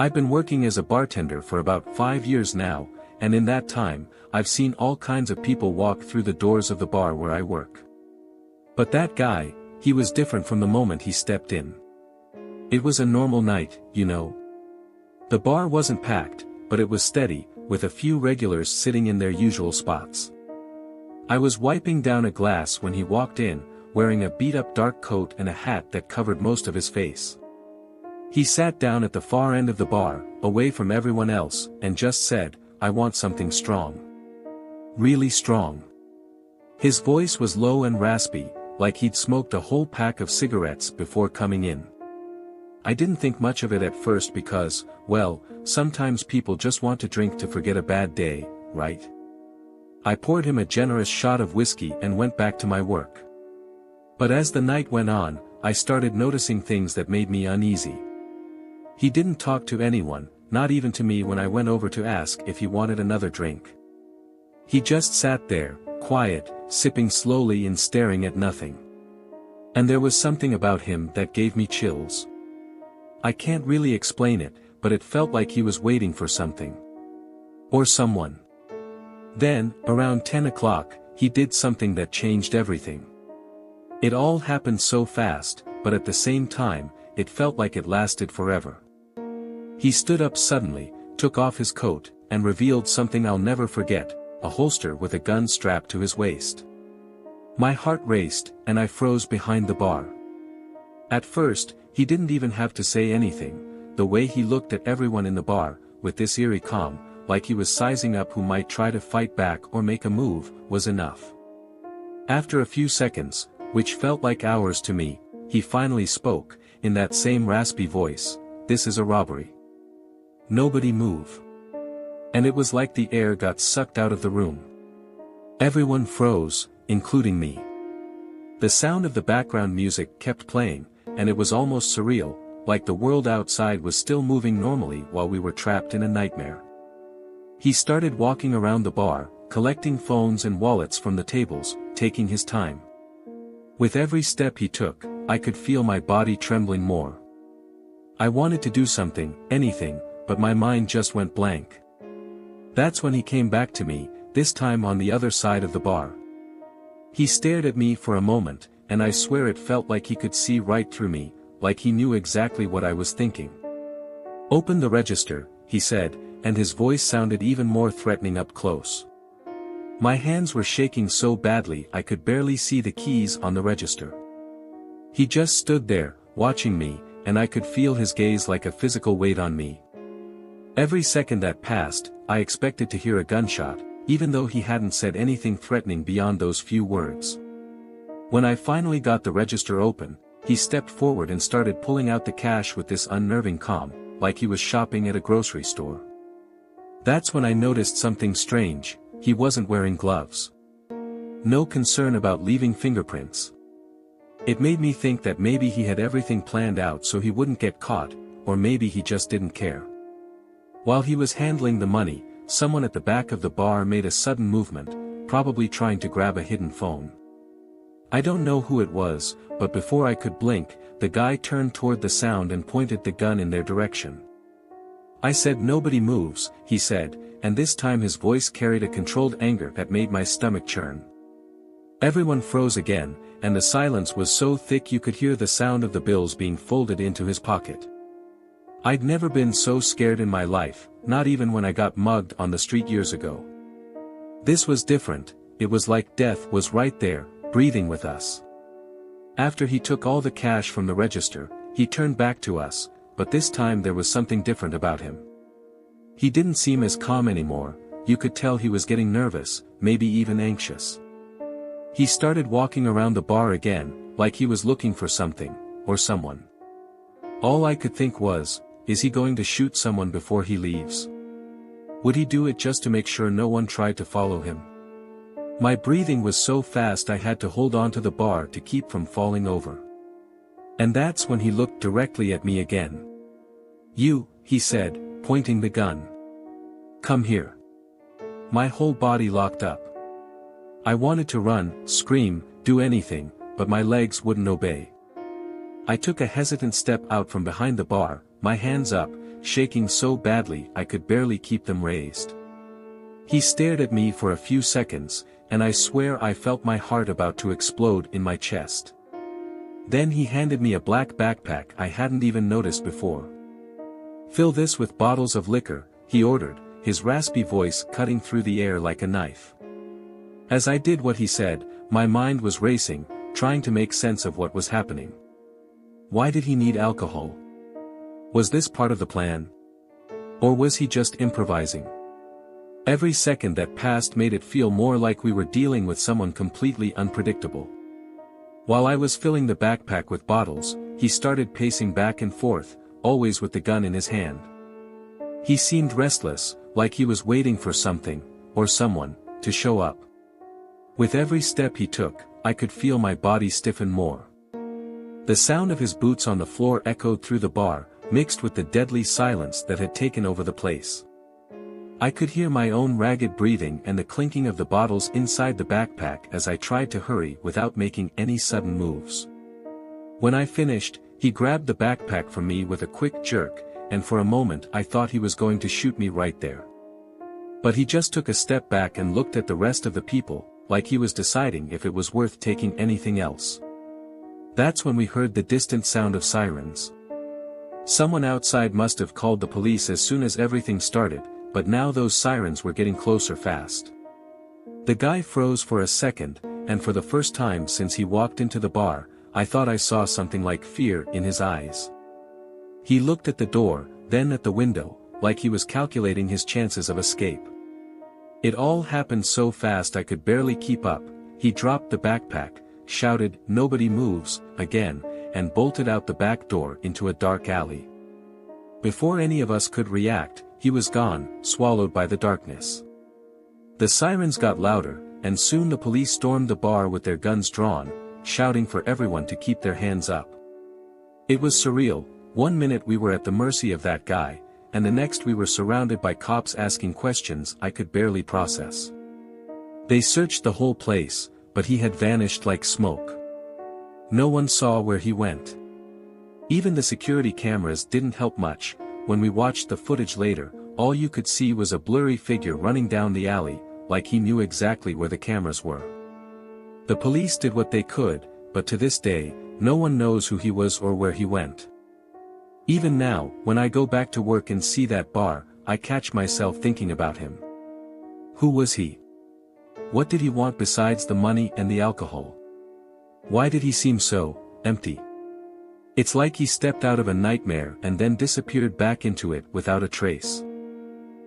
I've been working as a bartender for about 5 years now, and in that time, I've seen all kinds of people walk through the doors of the bar where I work. But that guy, he was different from the moment he stepped in. It was a normal night, you know. The bar wasn't packed, but it was steady, with a few regulars sitting in their usual spots. I was wiping down a glass when he walked in, wearing a beat-up dark coat and a hat that covered most of his face. He sat down at the far end of the bar, away from everyone else, and just said, "I want something strong. Really strong." His voice was low and raspy, like he'd smoked a whole pack of cigarettes before coming in. I didn't think much of it at first because, well, sometimes people just want to drink to forget a bad day, right? I poured him a generous shot of whiskey and went back to my work. But as the night went on, I started noticing things that made me uneasy. He didn't talk to anyone, not even to me when I went over to ask if he wanted another drink. He just sat there, quiet, sipping slowly and staring at nothing. And there was something about him that gave me chills. I can't really explain it, but it felt like he was waiting for something. Or someone. Then, around 10 o'clock, he did something that changed everything. It all happened so fast, but at the same time, it felt like it lasted forever. He stood up suddenly, took off his coat, and revealed something I'll never forget, a holster with a gun strapped to his waist. My heart raced, and I froze behind the bar. At first, he didn't even have to say anything. The way he looked at everyone in the bar, with this eerie calm, like he was sizing up who might try to fight back or make a move, was enough. After a few seconds, which felt like hours to me, he finally spoke, in that same raspy voice, "This is a robbery. Nobody move." And it was like the air got sucked out of the room. Everyone froze, including me. The sound of the background music kept playing, and it was almost surreal, like the world outside was still moving normally while we were trapped in a nightmare. He started walking around the bar, collecting phones and wallets from the tables, taking his time. With every step he took, I could feel my body trembling more. I wanted to do something, anything, but my mind just went blank. That's when he came back to me, this time on the other side of the bar. He stared at me for a moment, and I swear it felt like he could see right through me, like he knew exactly what I was thinking. "Open the register," he said, and his voice sounded even more threatening up close. My hands were shaking so badly I could barely see the keys on the register. He just stood there, watching me, and I could feel his gaze like a physical weight on me. Every second that passed, I expected to hear a gunshot, even though he hadn't said anything threatening beyond those few words. When I finally got the register open, he stepped forward and started pulling out the cash with this unnerving calm, like he was shopping at a grocery store. That's when I noticed something strange. He wasn't wearing gloves. No concern about leaving fingerprints. It made me think that maybe he had everything planned out so he wouldn't get caught, or maybe he just didn't care. While he was handling the money, someone at the back of the bar made a sudden movement, probably trying to grab a hidden phone. I don't know who it was, but before I could blink, the guy turned toward the sound and pointed the gun in their direction. I said, "Nobody moves," he said, and this time his voice carried a controlled anger that made my stomach churn. Everyone froze again, and the silence was so thick you could hear the sound of the bills being folded into his pocket. I'd never been so scared in my life, not even when I got mugged on the street years ago. This was different. It was like death was right there, breathing with us. After he took all the cash from the register, he turned back to us, but this time there was something different about him. He didn't seem as calm anymore. You could tell he was getting nervous, maybe even anxious. He started walking around the bar again, like he was looking for something, or someone. All I could think was, is he going to shoot someone before he leaves? Would he do it just to make sure no one tried to follow him? My breathing was so fast I had to hold onto the bar to keep from falling over. And that's when he looked directly at me again. "You," he said, pointing the gun. "Come here." My whole body locked up. I wanted to run, scream, do anything, but my legs wouldn't obey. I took a hesitant step out from behind the bar, my hands up, shaking so badly I could barely keep them raised. He stared at me for a few seconds, and I swear I felt my heart about to explode in my chest. Then he handed me a black backpack I hadn't even noticed before. "Fill this with bottles of liquor," he ordered, his raspy voice cutting through the air like a knife. As I did what he said, my mind was racing, trying to make sense of what was happening. Why did he need alcohol? Was this part of the plan? Or was he just improvising? Every second that passed made it feel more like we were dealing with someone completely unpredictable. While I was filling the backpack with bottles, he started pacing back and forth, always with the gun in his hand. He seemed restless, like he was waiting for something, or someone, to show up. With every step he took, I could feel my body stiffen more. The sound of his boots on the floor echoed through the bar, mixed with the deadly silence that had taken over the place. I could hear my own ragged breathing and the clinking of the bottles inside the backpack as I tried to hurry without making any sudden moves. When I finished, he grabbed the backpack from me with a quick jerk, and for a moment I thought he was going to shoot me right there. But he just took a step back and looked at the rest of the people, like he was deciding if it was worth taking anything else. That's when we heard the distant sound of sirens. Someone outside must have called the police as soon as everything started, but now those sirens were getting closer fast. The guy froze for a second, and for the first time since he walked into the bar, I thought I saw something like fear in his eyes. He looked at the door, then at the window, like he was calculating his chances of escape. It all happened so fast I could barely keep up. He dropped the backpack, shouted, "Nobody moves," again, and bolted out the back door into a dark alley. Before any of us could react, he was gone, swallowed by the darkness. The sirens got louder, and soon the police stormed the bar with their guns drawn, shouting for everyone to keep their hands up. It was surreal. One minute we were at the mercy of that guy, and the next we were surrounded by cops asking questions I could barely process. They searched the whole place, but he had vanished like smoke. No one saw where he went. Even the security cameras didn't help much. When we watched the footage later, all you could see was a blurry figure running down the alley, like he knew exactly where the cameras were. The police did what they could, but to this day, no one knows who he was or where he went. Even now, when I go back to work and see that bar, I catch myself thinking about him. Who was he? What did he want besides the money and the alcohol? Why did he seem so empty? It's like he stepped out of a nightmare and then disappeared back into it without a trace.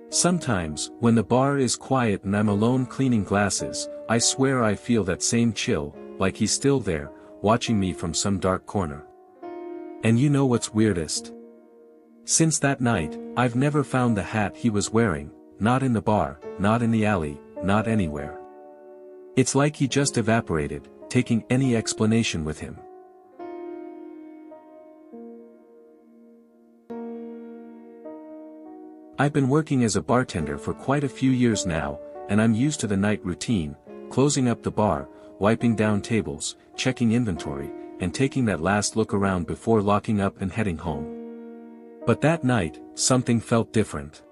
Sometimes, when the bar is quiet and I'm alone cleaning glasses, I swear I feel that same chill, like he's still there, watching me from some dark corner. And you know what's weirdest? Since that night, I've never found the hat he was wearing, not in the bar, not in the alley, not anywhere. It's like he just evaporated, taking any explanation with him. I've been working as a bartender for quite a few years now, and I'm used to the night routine, closing up the bar, wiping down tables, checking inventory, and taking that last look around before locking up and heading home. But that night, something felt different.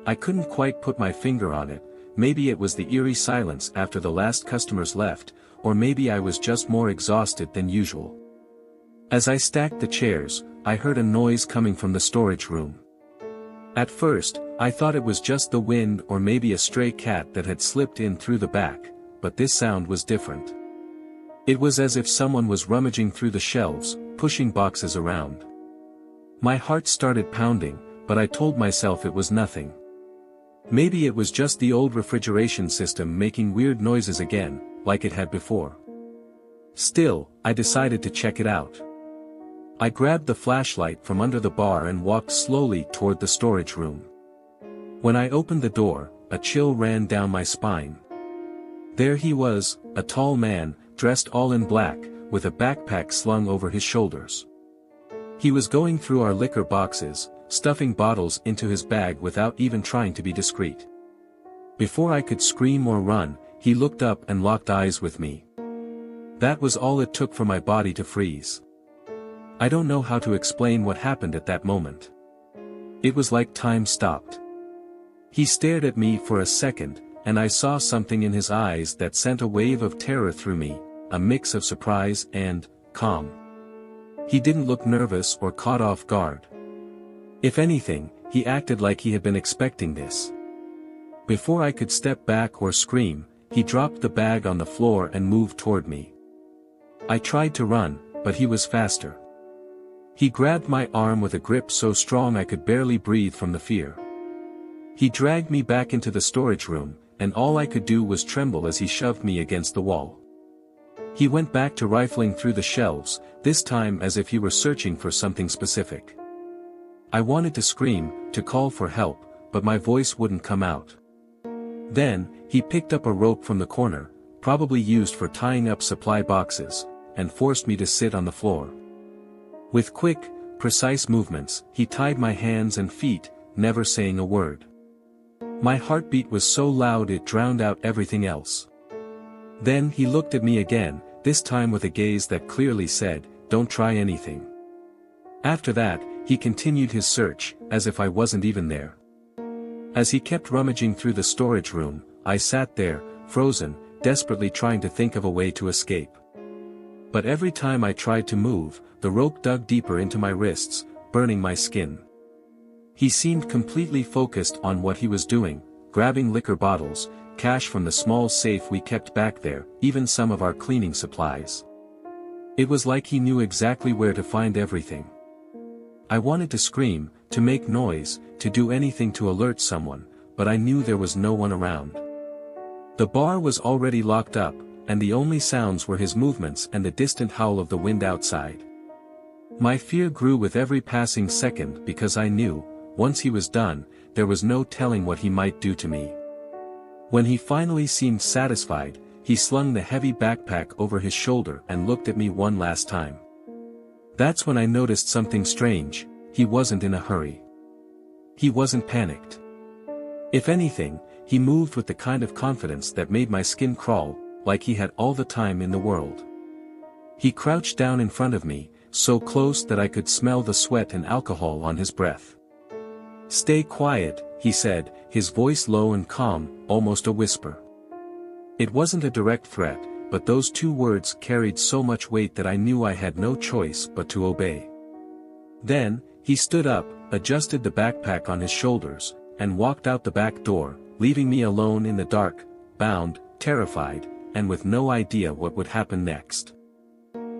I couldn't quite put my finger on it. Maybe it was the eerie silence after the last customers left, or maybe I was just more exhausted than usual. As I stacked the chairs, I heard a noise coming from the storage room. At first, I thought it was just the wind or maybe a stray cat that had slipped in through the back, but this sound was different. It was as if someone was rummaging through the shelves, pushing boxes around. My heart started pounding, but I told myself it was nothing. Maybe it was just the old refrigeration system making weird noises again, like it had before. Still, I decided to check it out. I grabbed the flashlight from under the bar and walked slowly toward the storage room. When I opened the door, a chill ran down my spine. There he was, a tall man, dressed all in black, with a backpack slung over his shoulders. He was going through our liquor boxes, stuffing bottles into his bag without even trying to be discreet. Before I could scream or run, he looked up and locked eyes with me. That was all it took for my body to freeze. I don't know how to explain what happened at that moment. It was like time stopped. He stared at me for a second, and I saw something in his eyes that sent a wave of terror through me, a mix of surprise and calm. He didn't look nervous or caught off guard. If anything, he acted like he had been expecting this. Before I could step back or scream, he dropped the bag on the floor and moved toward me. I tried to run, but he was faster. He grabbed my arm with a grip so strong I could barely breathe from the fear. He dragged me back into the storage room, and all I could do was tremble as he shoved me against the wall. He went back to rifling through the shelves, this time as if he were searching for something specific. I wanted to scream, to call for help, but my voice wouldn't come out. Then, he picked up a rope from the corner, probably used for tying up supply boxes, and forced me to sit on the floor. With quick, precise movements, he tied my hands and feet, never saying a word. My heartbeat was so loud it drowned out everything else. Then he looked at me again, this time with a gaze that clearly said, "Don't try anything." After that, he continued his search, as if I wasn't even there. As he kept rummaging through the storage room, I sat there, frozen, desperately trying to think of a way to escape. But every time I tried to move, the rope dug deeper into my wrists, burning my skin. He seemed completely focused on what he was doing, grabbing liquor bottles, cash from the small safe we kept back there, even some of our cleaning supplies. It was like he knew exactly where to find everything. I wanted to scream, to make noise, to do anything to alert someone, but I knew there was no one around. The bar was already locked up, and the only sounds were his movements and the distant howl of the wind outside. My fear grew with every passing second because I knew, once he was done, there was no telling what he might do to me. When he finally seemed satisfied, he slung the heavy backpack over his shoulder and looked at me one last time. That's when I noticed something strange. He wasn't in a hurry. He wasn't panicked. If anything, he moved with the kind of confidence that made my skin crawl, like he had all the time in the world. He crouched down in front of me, so close that I could smell the sweat and alcohol on his breath. "Stay quiet," he said, his voice low and calm, almost a whisper. It wasn't a direct threat, but those two words carried so much weight that I knew I had no choice but to obey. Then, he stood up, adjusted the backpack on his shoulders, and walked out the back door, leaving me alone in the dark, bound, terrified, and with no idea what would happen next.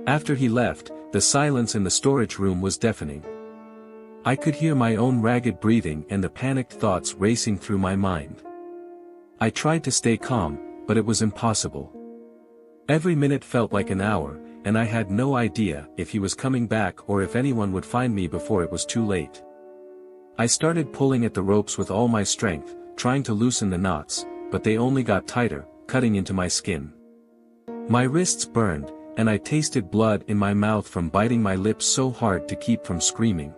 After he left, the silence in the storage room was deafening. I could hear my own ragged breathing and the panicked thoughts racing through my mind. I tried to stay calm, but it was impossible. Every minute felt like an hour, and I had no idea if he was coming back or if anyone would find me before it was too late. I started pulling at the ropes with all my strength, trying to loosen the knots, but they only got tighter, cutting into my skin. My wrists burned, and I tasted blood in my mouth from biting my lips so hard to keep from screaming.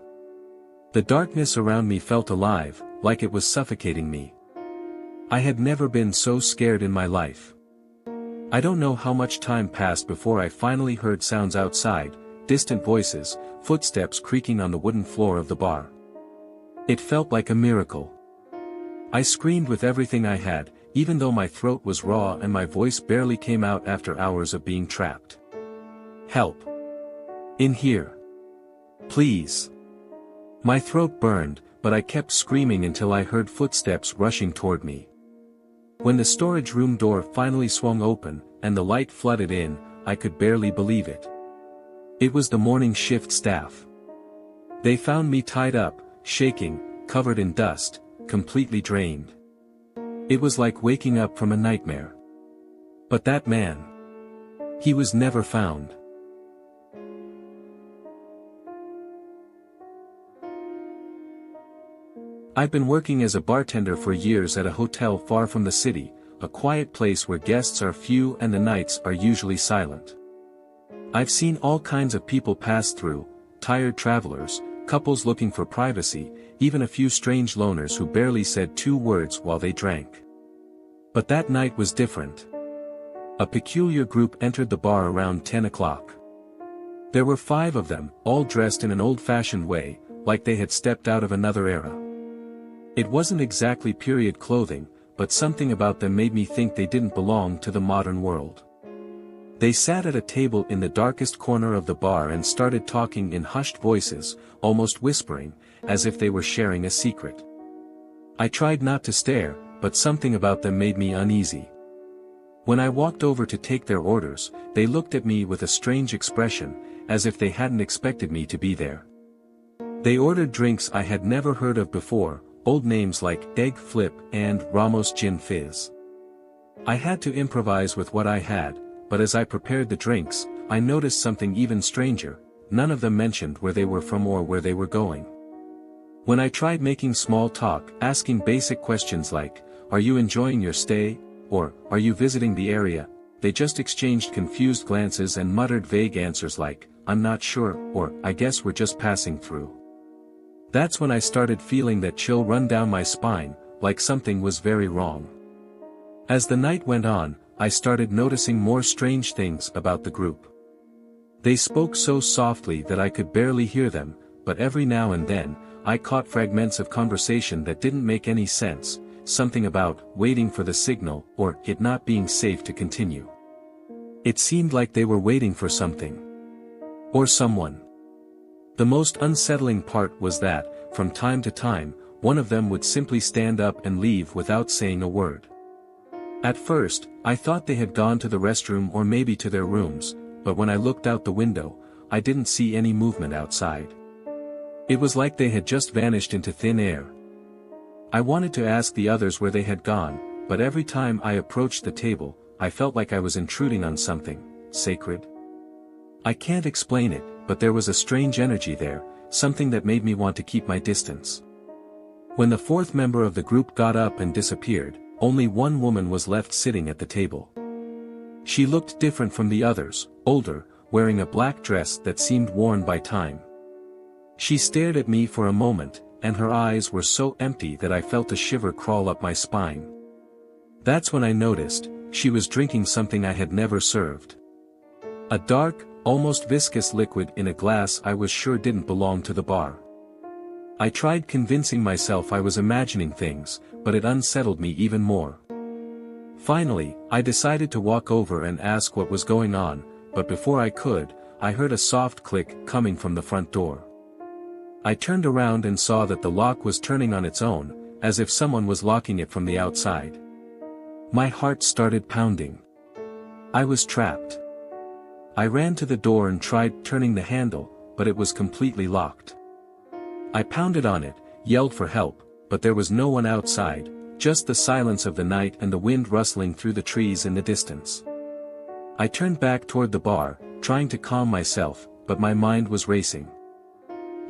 The darkness around me felt alive, like it was suffocating me. I had never been so scared in my life. I don't know how much time passed before I finally heard sounds outside, distant voices, footsteps creaking on the wooden floor of the bar. It felt like a miracle. I screamed with everything I had, even though my throat was raw and my voice barely came out after hours of being trapped. "Help! In here! Please!" My throat burned, but I kept screaming until I heard footsteps rushing toward me. When the storage room door finally swung open, and the light flooded in, I could barely believe it. It was the morning shift staff. They found me tied up, shaking, covered in dust, completely drained. It was like waking up from a nightmare. But that man, he was never found. I've been working as a bartender for years at a hotel far from the city, a quiet place where guests are few and the nights are usually silent. I've seen all kinds of people pass through, tired travelers, couples looking for privacy, even a few strange loners who barely said two words while they drank. But that night was different. A peculiar group entered the bar around 10 o'clock. There were 5 of them, all dressed in an old-fashioned way, like they had stepped out of another era. It wasn't exactly period clothing, but something about them made me think they didn't belong to the modern world. They sat at a table in the darkest corner of the bar and started talking in hushed voices, almost whispering, as if they were sharing a secret. I tried not to stare, but something about them made me uneasy. When I walked over to take their orders, they looked at me with a strange expression, as if they hadn't expected me to be there. They ordered drinks I had never heard of before, old names like Egg Flip and Ramos Gin Fizz. I had to improvise with what I had, but as I prepared the drinks, I noticed something even stranger. None of them mentioned where they were from or where they were going. When I tried making small talk, asking basic questions like, "Are you enjoying your stay?" or "Are you visiting the area?" they just exchanged confused glances and muttered vague answers like, "I'm not sure," or "I guess we're just passing through." That's when I started feeling that chill run down my spine, like something was very wrong. As the night went on, I started noticing more strange things about the group. They spoke so softly that I could barely hear them, but every now and then, I caught fragments of conversation that didn't make any sense, something about waiting for the signal or it not being safe to continue. It seemed like they were waiting for something. Or someone. The most unsettling part was that, from time to time, one of them would simply stand up and leave without saying a word. At first, I thought they had gone to the restroom or maybe to their rooms, but when I looked out the window, I didn't see any movement outside. It was like they had just vanished into thin air. I wanted to ask the others where they had gone, but every time I approached the table, I felt like I was intruding on something sacred. I can't explain it, but there was a strange energy there, something that made me want to keep my distance. When the fourth member of the group got up and disappeared, only one woman was left sitting at the table. She looked different from the others, older, wearing a black dress that seemed worn by time. She stared at me for a moment, and her eyes were so empty that I felt a shiver crawl up my spine. That's when I noticed, she was drinking something I had never served. A dark, almost viscous liquid in a glass I was sure didn't belong to the bar. I tried convincing myself I was imagining things, but it unsettled me even more. Finally, I decided to walk over and ask what was going on, but before I could, I heard a soft click coming from the front door. I turned around and saw that the lock was turning on its own, as if someone was locking it from the outside. My heart started pounding. I was trapped. I ran to the door and tried turning the handle, but it was completely locked. I pounded on it, yelled for help, but there was no one outside, just the silence of the night and the wind rustling through the trees in the distance. I turned back toward the bar, trying to calm myself, but my mind was racing.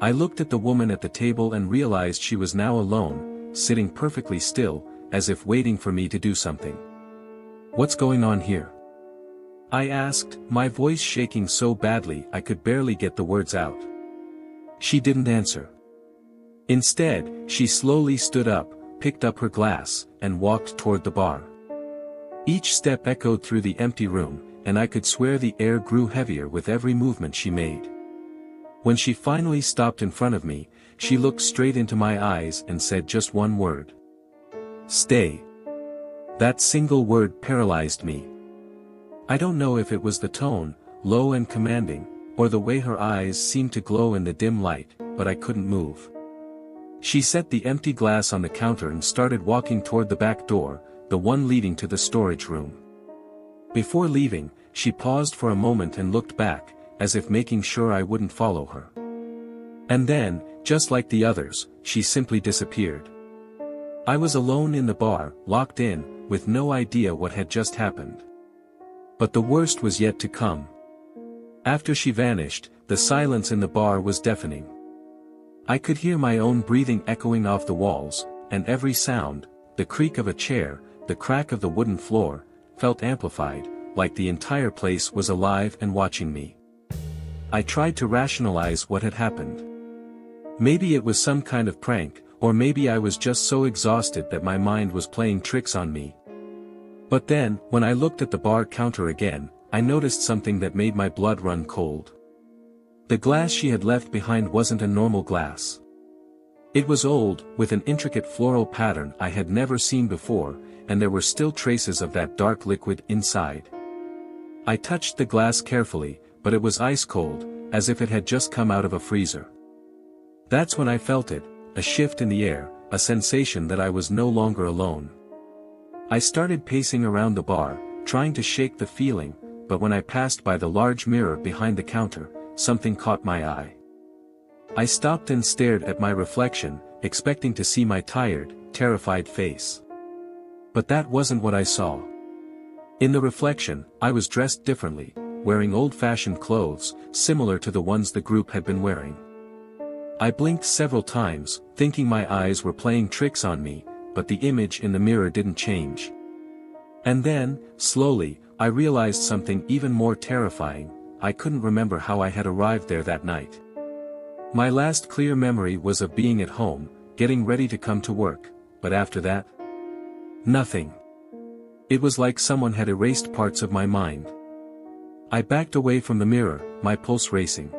I looked at the woman at the table and realized she was now alone, sitting perfectly still, as if waiting for me to do something. "What's going on here?" I asked, my voice shaking so badly I could barely get the words out. She didn't answer. Instead, she slowly stood up, picked up her glass, and walked toward the bar. Each step echoed through the empty room, and I could swear the air grew heavier with every movement she made. When she finally stopped in front of me, she looked straight into my eyes and said just one word. "Stay." That single word paralyzed me. I don't know if it was the tone, low and commanding, or the way her eyes seemed to glow in the dim light, but I couldn't move. She set the empty glass on the counter and started walking toward the back door, the one leading to the storage room. Before leaving, she paused for a moment and looked back, as if making sure I wouldn't follow her. And then, just like the others, she simply disappeared. I was alone in the bar, locked in, with no idea what had just happened. But the worst was yet to come. After she vanished, the silence in the bar was deafening. I could hear my own breathing echoing off the walls, and every sound, the creak of a chair, the crack of the wooden floor, felt amplified, like the entire place was alive and watching me. I tried to rationalize what had happened. Maybe it was some kind of prank, or maybe I was just so exhausted that my mind was playing tricks on me. But then, when I looked at the bar counter again, I noticed something that made my blood run cold. The glass she had left behind wasn't a normal glass. It was old, with an intricate floral pattern I had never seen before, and there were still traces of that dark liquid inside. I touched the glass carefully, but it was ice cold, as if it had just come out of a freezer. That's when I felt it, a shift in the air, a sensation that I was no longer alone. I started pacing around the bar, trying to shake the feeling, but when I passed by the large mirror behind the counter, something caught my eye. I stopped and stared at my reflection, expecting to see my tired, terrified face. But that wasn't what I saw. In the reflection, I was dressed differently, wearing old-fashioned clothes, similar to the ones the group had been wearing. I blinked several times, thinking my eyes were playing tricks on me, but the image in the mirror didn't change. And then, slowly, I realized something even more terrifying. I couldn't remember how I had arrived there that night. My last clear memory was of being at home, getting ready to come to work, but after that, nothing. It was like someone had erased parts of my mind. I backed away from the mirror, my pulse racing.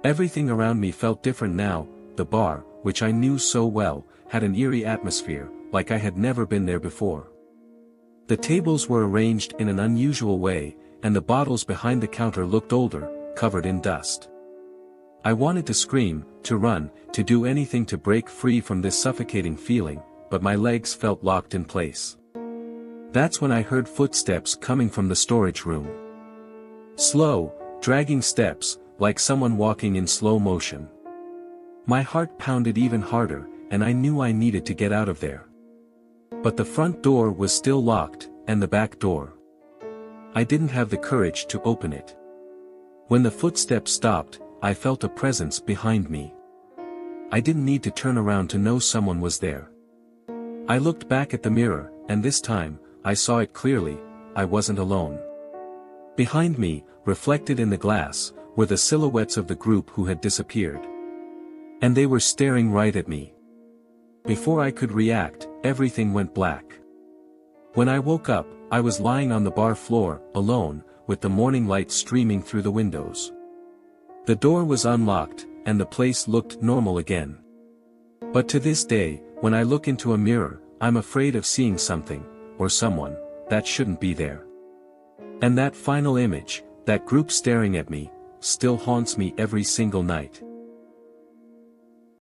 Everything around me felt different now. The bar, which I knew so well, had an eerie atmosphere, like I had never been there before. The tables were arranged in an unusual way, and the bottles behind the counter looked older, covered in dust. I wanted to scream, to run, to do anything to break free from this suffocating feeling, but my legs felt locked in place. That's when I heard footsteps coming from the storage room. Slow, dragging steps, like someone walking in slow motion. My heart pounded even harder, and I knew I needed to get out of there. But the front door was still locked, and the back door. I didn't have the courage to open it. When the footsteps stopped, I felt a presence behind me. I didn't need to turn around to know someone was there. I looked back at the mirror, and this time, I saw it clearly. I wasn't alone. Behind me, reflected in the glass, were the silhouettes of the group who had disappeared. And they were staring right at me. Before I could react, everything went black. When I woke up, I was lying on the bar floor, alone, with the morning light streaming through the windows. The door was unlocked, and the place looked normal again. But to this day, when I look into a mirror, I'm afraid of seeing something, or someone, that shouldn't be there. And that final image, that group staring at me, still haunts me every single night.